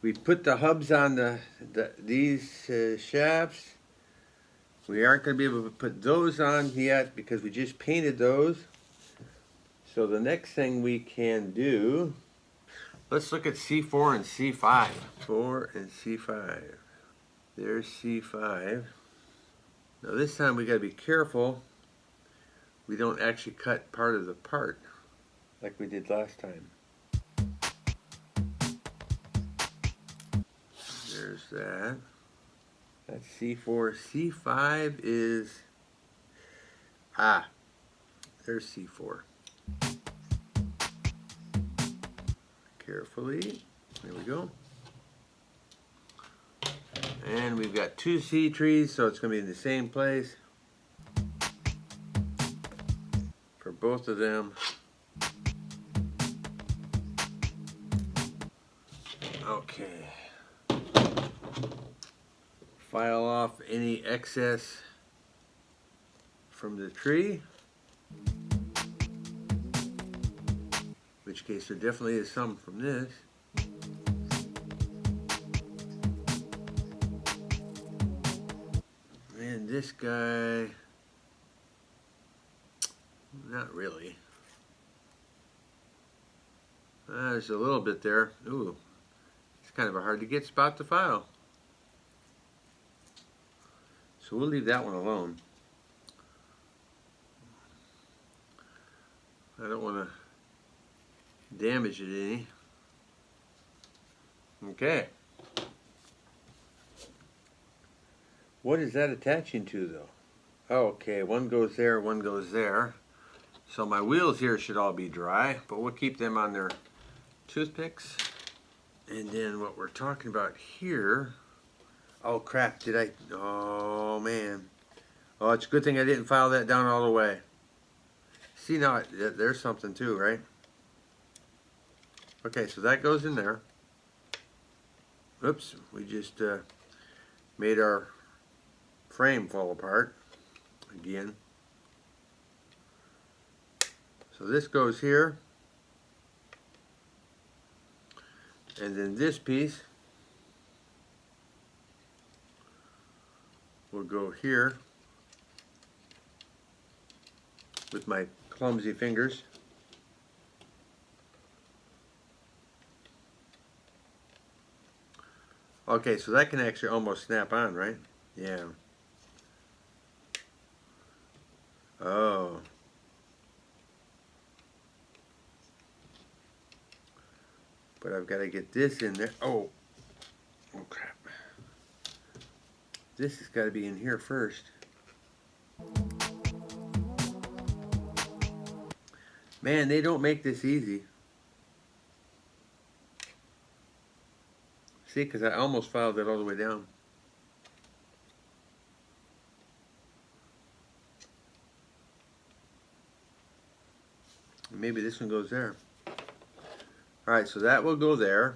We put the hubs on these shafts. We aren't going to be able to put those on yet because we just painted those. So the next thing we can do, let's look at C4 and C5. 4 and C5. There's C5. Now this time we got to be careful we don't actually cut part of the part like we did last time. There's that. That's C4. C5 is, there's C4. Carefully, there we go. And we've got two C trees, so it's going to be in the same place for both of them. Okay. File off any excess from the tree. In which case there definitely is some from this. And this guy, not really. There's a little bit there. Ooh, it's kind of a hard to get spot to file. So we'll leave that one alone. I don't want to damage it any. Okay. What is that attaching to though? Okay, one goes there, one goes there. So my wheels here should all be dry, but we'll keep them on their toothpicks. And then what we're talking about here, oh crap, oh man. Oh, it's a good thing I didn't file that down all the way. See now, there's something too, right? Okay, so that goes in there. Oops, we just made our frame fall apart again. So this goes here. And then this piece will go here with my clumsy fingers. Okay, so that can actually almost snap on, right? Yeah. Oh. But I've got to get this in there. Oh. Oh crap. This has got to be in here first. Man, they don't make this easy. See, because I almost filed it all the way down. Maybe this one goes there. Alright, so that will go there.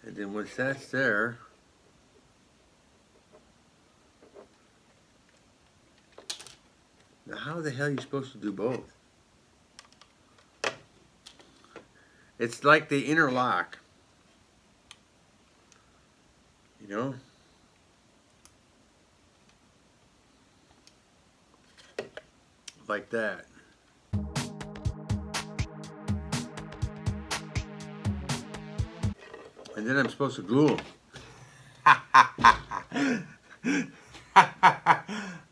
And then once that's there, now how the hell are you supposed to do both? It's like they interlock. You know? Like that. And then I'm supposed to glue them.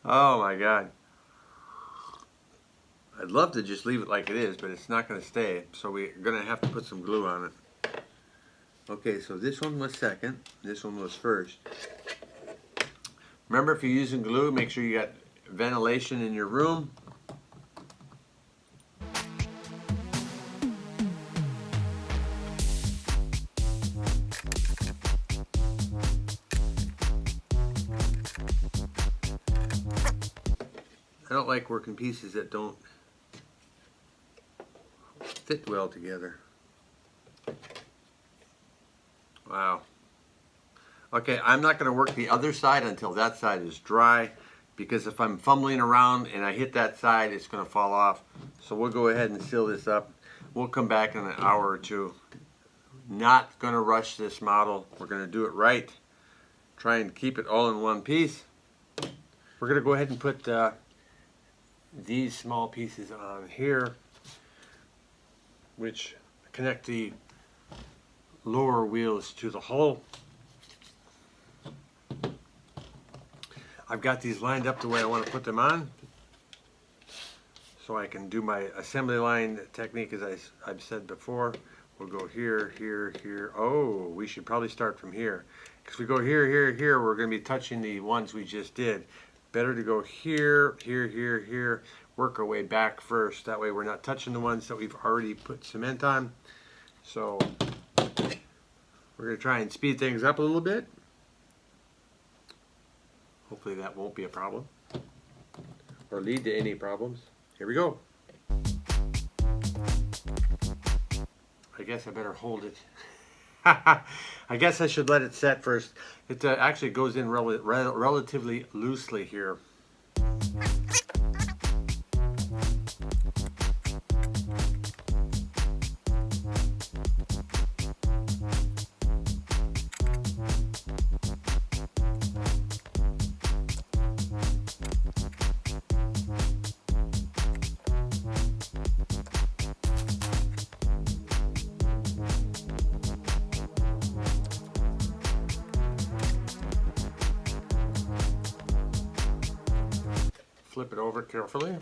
Oh my God. I'd love to just leave it like it is, but it's not going to stay. So we're going to have to put some glue on it. Okay, so this one was second. This one was first. Remember, if you're using glue, make sure you got ventilation in your room. I don't like working pieces that don't fit well together. Wow. Okay, I'm not going to work the other side until that side is dry. because if I'm fumbling around and I hit that side, it's going to fall off. So we'll go ahead and seal this up. We'll come back in an hour or two. Not going to rush this model. We're going to do it right. Try and keep it all in one piece. We're going to go ahead and put these small pieces on here, which connect the lower wheels to the hull. I've got these lined up the way I want to put them on, so I can do my assembly line technique as I've said before. We'll go here, here, here. Oh, we should probably start from here. Because if we go here, here, here, we're going to be touching the ones we just did. Better to go here, here, here, here. Work our way back first. That way we're not touching the ones that we've already put cement on. So we're going to try and speed things up a little bit. Hopefully that won't be a problem or lead to any problems. Here we go. I guess I better hold it. I guess I should let it set first. It actually goes in relatively loosely here. Flip it over carefully.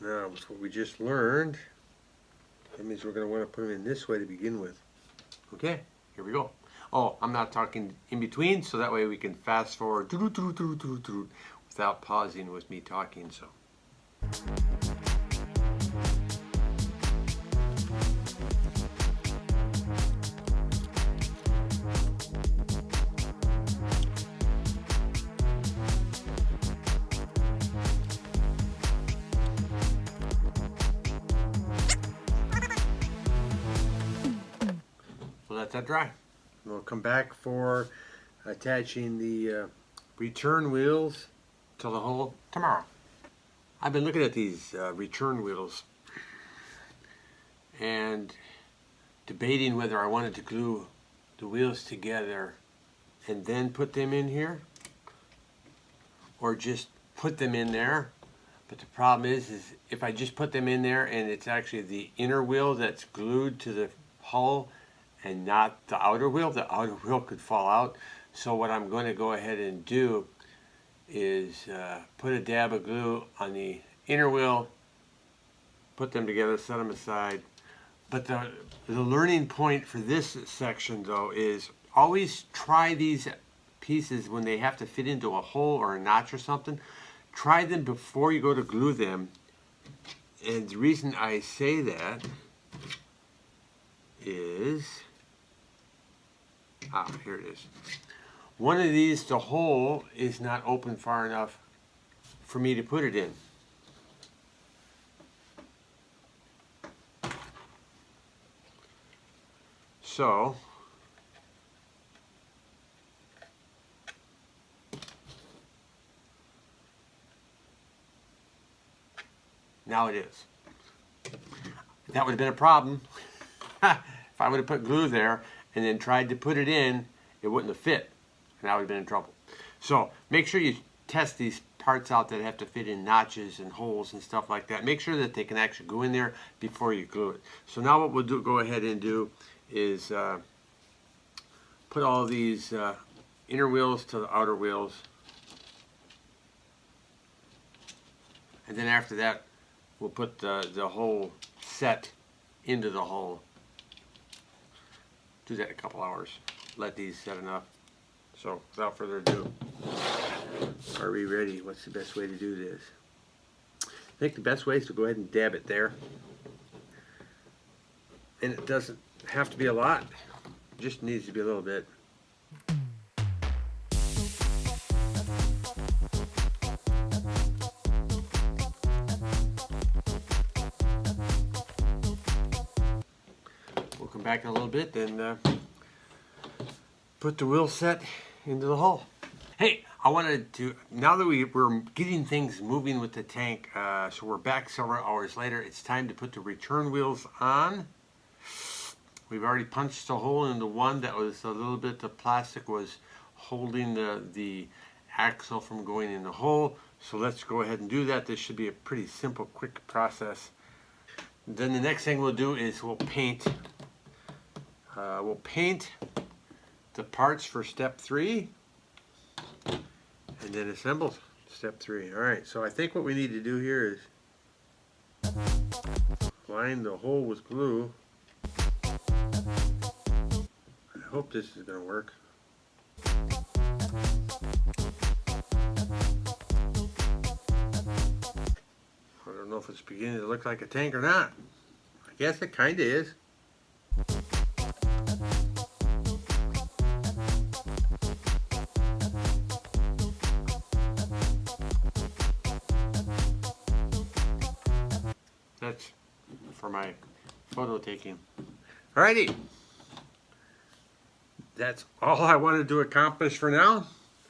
Now, with what we just learned, that means we're going to want to put them in this way to begin with. Okay, here we go. Oh, I'm not talking in between, so that way we can fast forward without pausing with me talking. So. Let that dry. We'll come back for attaching the return wheels to the hull tomorrow. I've been looking at these return wheels and debating whether I wanted to glue the wheels together and then put them in here, or just put them in there. But the problem is if I just put them in there and it's actually the inner wheel that's glued to the hull and not the outer wheel could fall out. So what I'm going to go ahead and do is put a dab of glue on the inner wheel, put them together, set them aside. But the learning point for this section though is always try these pieces when they have to fit into a hole or a notch or something. Try them before you go to glue them. And the reason I say that is, here it is. One of these, the hole is not open far enough for me to put it in. So, now it is. That would have been a problem. If I would have put glue there and then tried to put it in, it wouldn't have fit, and I would have been in trouble. So make sure you test these parts out that have to fit in notches and holes and stuff like that. Make sure that they can actually go in there before you glue it. So now what we'll go ahead and do is put all these inner wheels to the outer wheels, and then after that we'll put the whole set into the hull. Do that in a couple hours. Let these set enough. So without further ado, are we ready? What's the best way to do this? I think the best way is to go ahead and dab it there. And it doesn't have to be a lot. It just needs to be a little bit. We'll come back in a little bit and put the wheel set into the hull. Hey, I wanted to, now that we're getting things moving with the tank, so we're back several hours later, it's time to put the return wheels on. We've already punched a hole in the one that was a little bit, the plastic was holding the axle from going in the hole. So let's go ahead and do that. This should be a pretty simple, quick process. Then the next thing we'll do is we'll paint. We'll paint the parts for step 3 and then assemble step 3. All right, so I think what we need to do here is line the hole with glue. I hope this is going to work. I don't know if it's beginning to look like a tank or not. I guess it kind of is. That's for my photo taking. Alrighty. That's all I wanted to accomplish for now.